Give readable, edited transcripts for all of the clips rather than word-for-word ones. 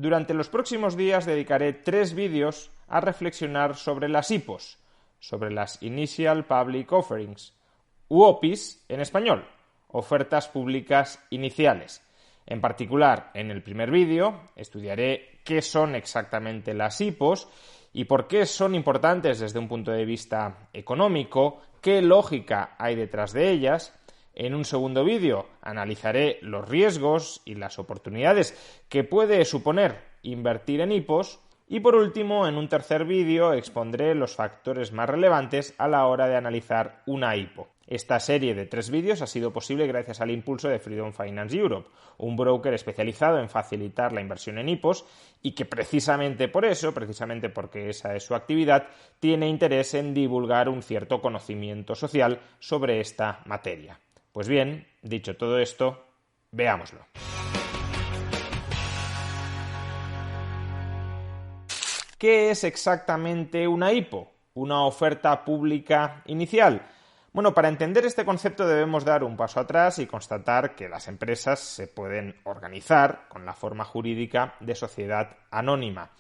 Durante los próximos días dedicaré 3 vídeos a reflexionar sobre las IPOs, sobre las Initial Public Offerings, u OPIs en español, ofertas públicas iniciales. En particular, en el primer vídeo estudiaré qué son exactamente las IPOs y por qué son importantes desde un punto de vista económico, qué lógica hay detrás de ellas. En un segundo vídeo analizaré los riesgos y las oportunidades que puede suponer invertir en IPOs y por último, en un tercer vídeo expondré los factores más relevantes a la hora de analizar una IPO. Esta serie de 3 vídeos ha sido posible gracias al impulso de Freedom Finance Europe, un broker especializado en facilitar la inversión en IPOs y que precisamente porque esa es su actividad, tiene interés en divulgar un cierto conocimiento social sobre esta materia. Pues bien, dicho todo esto, veámoslo. ¿Qué es exactamente una IPO? ¿Una oferta pública inicial? Bueno, para entender este concepto debemos dar un paso atrás y constatar que las empresas se pueden organizar con la forma jurídica de sociedad anónima.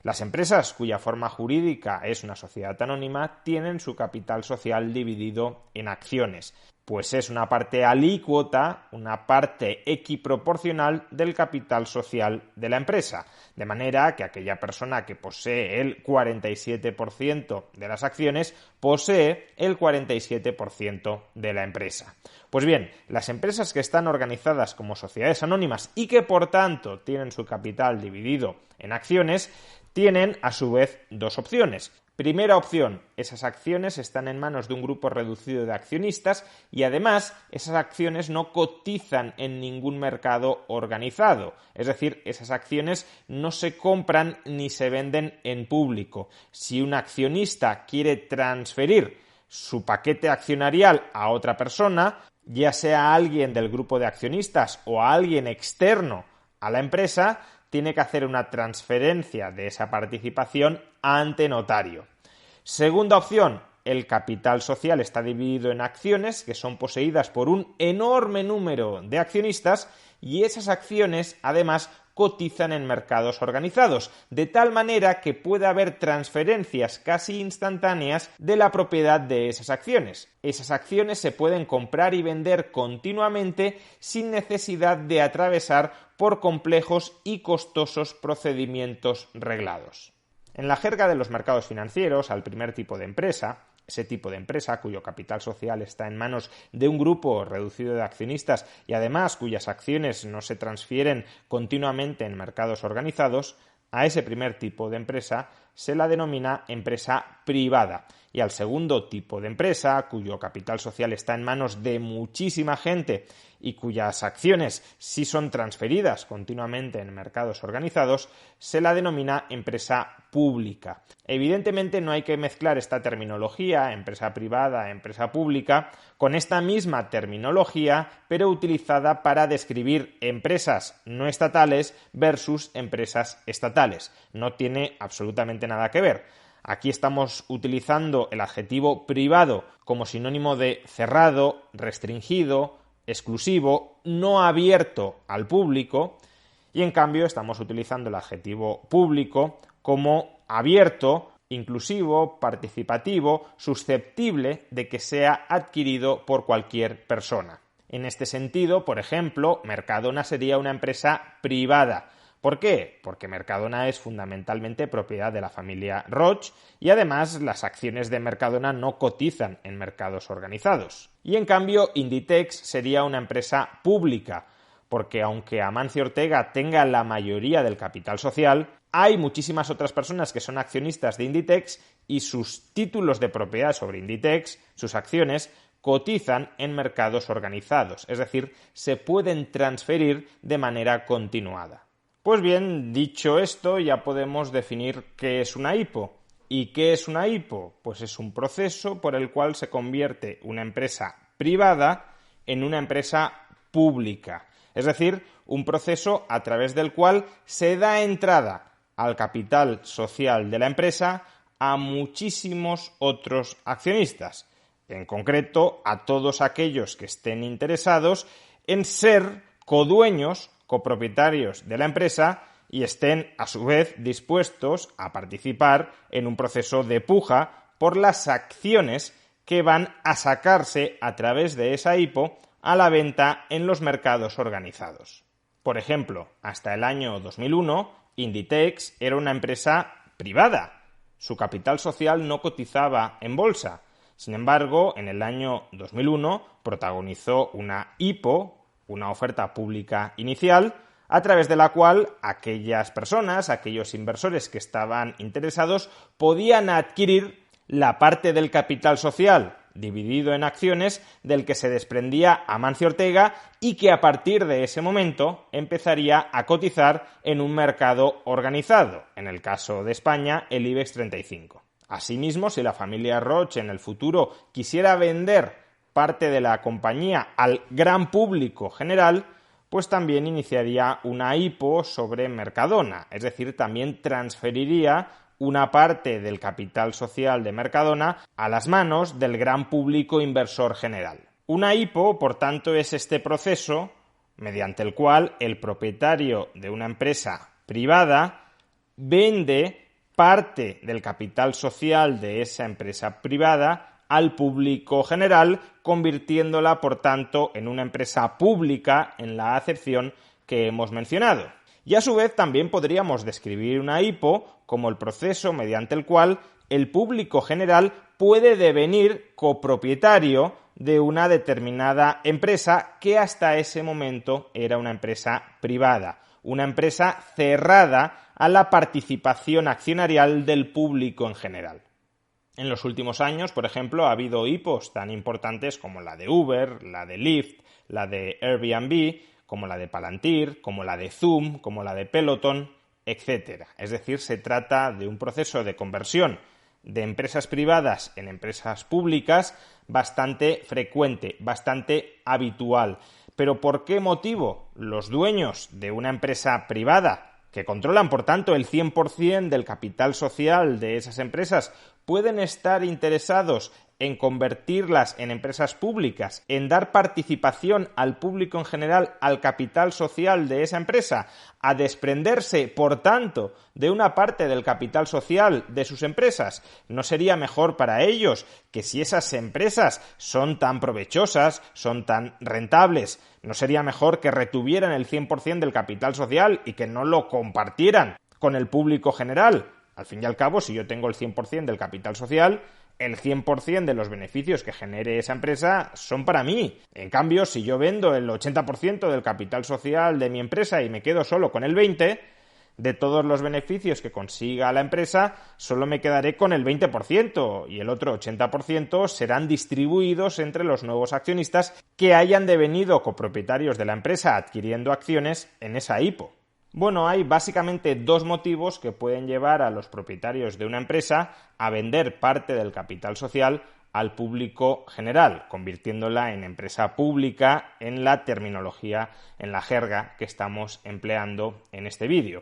Las empresas cuya forma jurídica es una sociedad anónima tienen su capital social dividido en acciones, pues es una parte alícuota, una parte equiproporcional del capital social de la empresa, de manera que aquella persona que posee el 47% de las acciones posee el 47% de la empresa. Pues bien, las empresas que están organizadas como sociedades anónimas y que por tanto tienen su capital dividido en acciones, tienen a su vez 2 opciones. Primera opción, esas acciones están en manos de un grupo reducido de accionistas y además esas acciones no cotizan en ningún mercado organizado, es decir, esas acciones no se compran ni se venden en público. Si un accionista quiere transferir su paquete accionarial a otra persona, ya sea a alguien del grupo de accionistas o a alguien externo a la empresa, tiene que hacer una transferencia de esa participación ante notario. Segunda opción, el capital social está dividido en acciones que son poseídas por un enorme número de accionistas y esas acciones además cotizan en mercados organizados, de tal manera que puede haber transferencias casi instantáneas de la propiedad de esas acciones. Esas acciones se pueden comprar y vender continuamente sin necesidad de atravesar por complejos y costosos procedimientos reglados. En la jerga de los mercados financieros, al primer tipo de empresa, ese tipo de empresa cuyo capital social está en manos de un grupo reducido de accionistas y además cuyas acciones no se transfieren continuamente en mercados organizados, a ese primer tipo de empresa se la denomina empresa privada. Y al segundo tipo de empresa, cuyo capital social está en manos de muchísima gente y cuyas acciones sí son transferidas continuamente en mercados organizados, se la denomina empresa pública. Evidentemente no hay que mezclar esta terminología, empresa privada, empresa pública, con esta misma terminología, pero utilizada para describir empresas no estatales versus empresas estatales. No tiene absolutamente nada que ver. Aquí estamos utilizando el adjetivo privado como sinónimo de cerrado, restringido, exclusivo, no abierto al público, y en cambio estamos utilizando el adjetivo público como abierto, inclusivo, participativo, susceptible de que sea adquirido por cualquier persona. En este sentido, por ejemplo, Mercadona sería una empresa privada. ¿Por qué? Porque Mercadona es fundamentalmente propiedad de la familia Roche y además las acciones de Mercadona no cotizan en mercados organizados. Y en cambio Inditex sería una empresa pública, porque aunque Amancio Ortega tenga la mayoría del capital social, hay muchísimas otras personas que son accionistas de Inditex y sus títulos de propiedad sobre Inditex, sus acciones, cotizan en mercados organizados, es decir, se pueden transferir de manera continuada. Pues bien, dicho esto, ya podemos definir qué es una IPO. ¿Y qué es una IPO? Pues es un proceso por el cual se convierte una empresa privada en una empresa pública. Es decir, un proceso a través del cual se da entrada al capital social de la empresa a muchísimos otros accionistas. En concreto, a todos aquellos que estén interesados en ser codueños, copropietarios de la empresa y estén a su vez dispuestos a participar en un proceso de puja por las acciones que van a sacarse a través de esa IPO a la venta en los mercados organizados. Por ejemplo, hasta el año 2001, Inditex era una empresa privada. Su capital social no cotizaba en bolsa. Sin embargo, en el año 2001 protagonizó una IPO, una oferta pública inicial, a través de la cual aquellas personas, aquellos inversores que estaban interesados, podían adquirir la parte del capital social dividido en acciones del que se desprendía Amancio Ortega y que a partir de ese momento empezaría a cotizar en un mercado organizado, en el caso de España, el IBEX 35. Asimismo, si la familia Roche en el futuro quisiera vender parte de la compañía al gran público general, pues también iniciaría una IPO sobre Mercadona, es decir, también transferiría una parte del capital social de Mercadona a las manos del gran público inversor general. Una IPO, por tanto, es este proceso mediante el cual el propietario de una empresa privada vende parte del capital social de esa empresa privada al público general, convirtiéndola, por tanto, en una empresa pública en la acepción que hemos mencionado. Y a su vez también podríamos describir una IPO como el proceso mediante el cual el público general puede devenir copropietario de una determinada empresa que hasta ese momento era una empresa privada, una empresa cerrada a la participación accionarial del público en general. En los últimos años, por ejemplo, ha habido IPOs tan importantes como la de Uber, la de Lyft, la de Airbnb, como la de Palantir, como la de Zoom, como la de Peloton, etc. Es decir, se trata de un proceso de conversión de empresas privadas en empresas públicas bastante frecuente, bastante habitual. ¿Pero por qué motivo los dueños de una empresa privada, que controlan por tanto el 100% del capital social de esas empresas, pueden estar interesados en convertirlas en empresas públicas, en dar participación al público en general al capital social de esa empresa, a desprenderse, por tanto, de una parte del capital social de sus empresas? ¿No sería mejor para ellos que si esas empresas son tan provechosas, son tan rentables, no sería mejor que retuvieran el 100% del capital social y que no lo compartieran con el público general? Al fin y al cabo, si yo tengo el 100% del capital social, el 100% de los beneficios que genere esa empresa son para mí. En cambio, si yo vendo el 80% del capital social de mi empresa y me quedo solo con el 20%, de todos los beneficios que consiga la empresa, solo me quedaré con el 20% y el otro 80% serán distribuidos entre los nuevos accionistas que hayan devenido copropietarios de la empresa adquiriendo acciones en esa IPO. Bueno, hay básicamente dos motivos que pueden llevar a los propietarios de una empresa a vender parte del capital social al público general, convirtiéndola en empresa pública en la terminología, en la jerga que estamos empleando en este vídeo.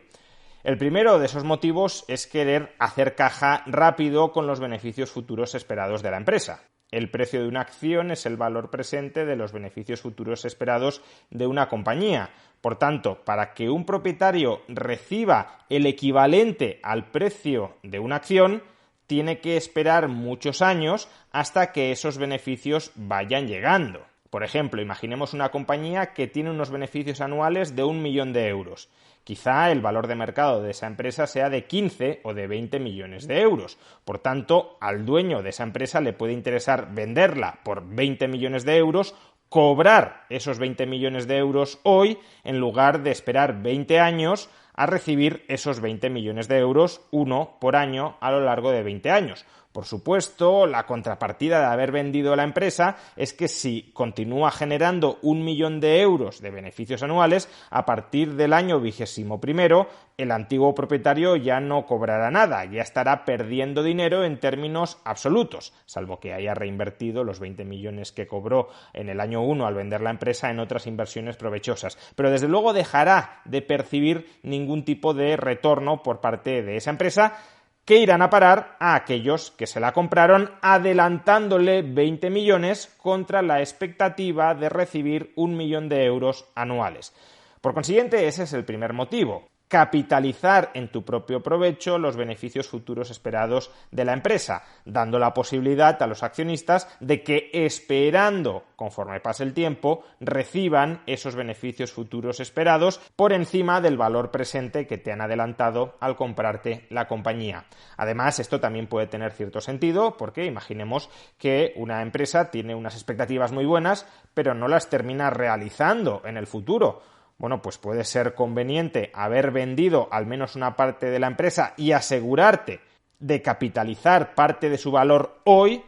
El primero de esos motivos es querer hacer caja rápido con los beneficios futuros esperados de la empresa. El precio de una acción es el valor presente de los beneficios futuros esperados de una compañía. Por tanto, para que un propietario reciba el equivalente al precio de una acción, tiene que esperar muchos años hasta que esos beneficios vayan llegando. Por ejemplo, imaginemos una compañía que tiene unos beneficios anuales de 1 millón de euros. Quizá el valor de mercado de esa empresa sea de 15 o de 20 millones de euros. Por tanto, al dueño de esa empresa le puede interesar venderla por 20 millones de euros, cobrar esos 20 millones de euros hoy, en lugar de esperar 20 años a recibir esos 20 millones de euros, uno por año, a lo largo de 20 años. Por supuesto, la contrapartida de haber vendido la empresa es que si continúa generando 1 millón de euros de beneficios anuales, a partir del año 21º, el antiguo propietario ya no cobrará nada, ya estará perdiendo dinero en términos absolutos, salvo que haya reinvertido los 20 millones que cobró en el año 1 al vender la empresa en otras inversiones provechosas. Pero desde luego dejará de percibir ningún tipo de retorno por parte de esa empresa, que irán a parar a aquellos que se la compraron adelantándole 20 millones contra la expectativa de recibir 1 millón de euros anuales. Por consiguiente, ese es el primer motivo. capitalizar en tu propio provecho los beneficios futuros esperados de la empresa, dando la posibilidad a los accionistas de que, esperando conforme pase el tiempo, reciban esos beneficios futuros esperados por encima del valor presente que te han adelantado al comprarte la compañía. Además, esto también puede tener cierto sentido porque imaginemos que una empresa tiene unas expectativas muy buenas, pero no las termina realizando en el futuro. Bueno, pues puede ser conveniente haber vendido al menos una parte de la empresa y asegurarte de capitalizar parte de su valor hoy,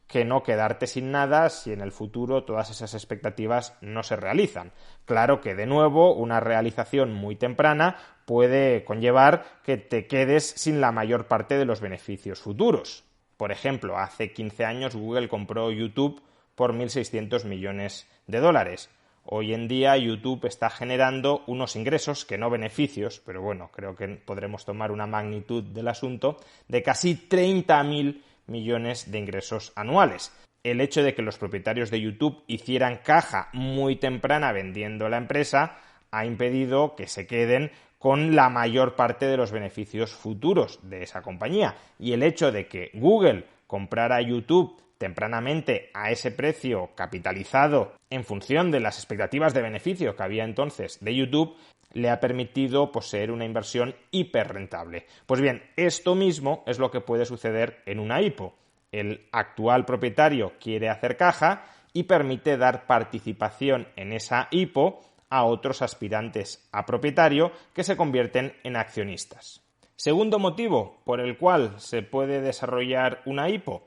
que no quedarte sin nada si en el futuro todas esas expectativas no se realizan. Claro que, de nuevo, una realización muy temprana puede conllevar que te quedes sin la mayor parte de los beneficios futuros. Por ejemplo, hace 15 años Google compró YouTube por 1.600 millones de dólares. Hoy en día YouTube está generando unos ingresos, que no beneficios, pero bueno, creo que podremos tomar una magnitud del asunto, de casi 30.000 millones de ingresos anuales. El hecho de que los propietarios de YouTube hicieran caja muy temprana vendiendo la empresa ha impedido que se queden con la mayor parte de los beneficios futuros de esa compañía. Y el hecho de que Google comprara YouTube tempranamente a ese precio capitalizado en función de las expectativas de beneficio que había entonces de YouTube, le ha permitido poseer una inversión hiperrentable. Pues bien, esto mismo es lo que puede suceder en una IPO. El actual propietario quiere hacer caja y permite dar participación en esa IPO a otros aspirantes a propietario que se convierten en accionistas. Segundo motivo por el cual se puede desarrollar una IPO.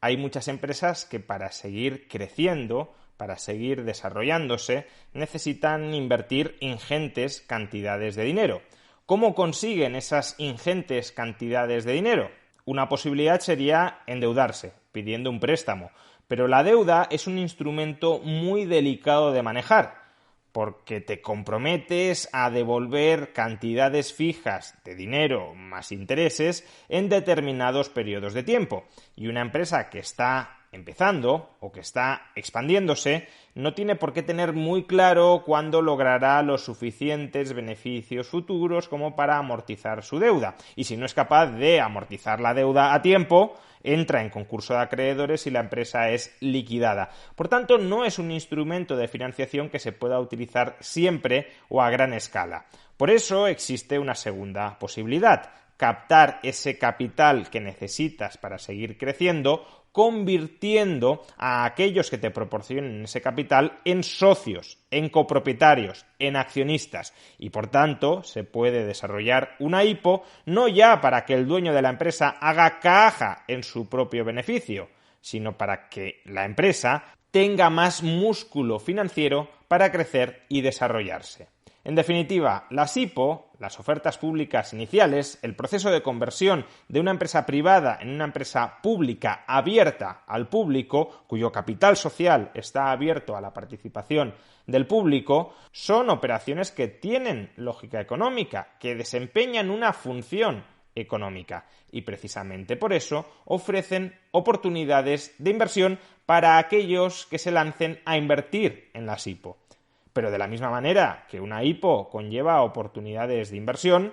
Hay muchas empresas que para seguir creciendo, para seguir desarrollándose, necesitan invertir ingentes cantidades de dinero. ¿Cómo consiguen esas ingentes cantidades de dinero? Una posibilidad sería endeudarse, pidiendo un préstamo, pero la deuda es un instrumento muy delicado de manejar, porque te comprometes a devolver cantidades fijas de dinero más intereses en determinados periodos de tiempo. Y una empresa que está empezando o que está expandiéndose no tiene por qué tener muy claro cuándo logrará los suficientes beneficios futuros como para amortizar su deuda. Y si no es capaz de amortizar la deuda a tiempo, entra en concurso de acreedores y la empresa es liquidada. Por tanto, no es un instrumento de financiación que se pueda utilizar siempre o a gran escala. Por eso existe una segunda posibilidad: captar ese capital que necesitas para seguir creciendo, convirtiendo a aquellos que te proporcionen ese capital en socios, en copropietarios, en accionistas. Y por tanto, se puede desarrollar una IPO no ya para que el dueño de la empresa haga caja en su propio beneficio, sino para que la empresa tenga más músculo financiero para crecer y desarrollarse. En definitiva, las IPO, las ofertas públicas iniciales, el proceso de conversión de una empresa privada en una empresa pública abierta al público, cuyo capital social está abierto a la participación del público, son operaciones que tienen lógica económica, que desempeñan una función económica y precisamente por eso ofrecen oportunidades de inversión para aquellos que se lancen a invertir en las IPO. Pero de la misma manera que una IPO conlleva oportunidades de inversión,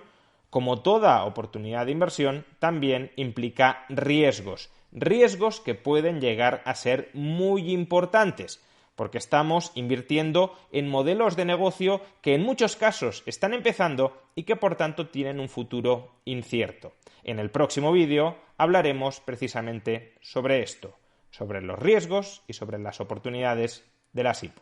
como toda oportunidad de inversión, también implica riesgos. Riesgos que pueden llegar a ser muy importantes, porque estamos invirtiendo en modelos de negocio que en muchos casos están empezando y que por tanto tienen un futuro incierto. En el próximo vídeo hablaremos precisamente sobre esto, sobre los riesgos y sobre las oportunidades de las IPO.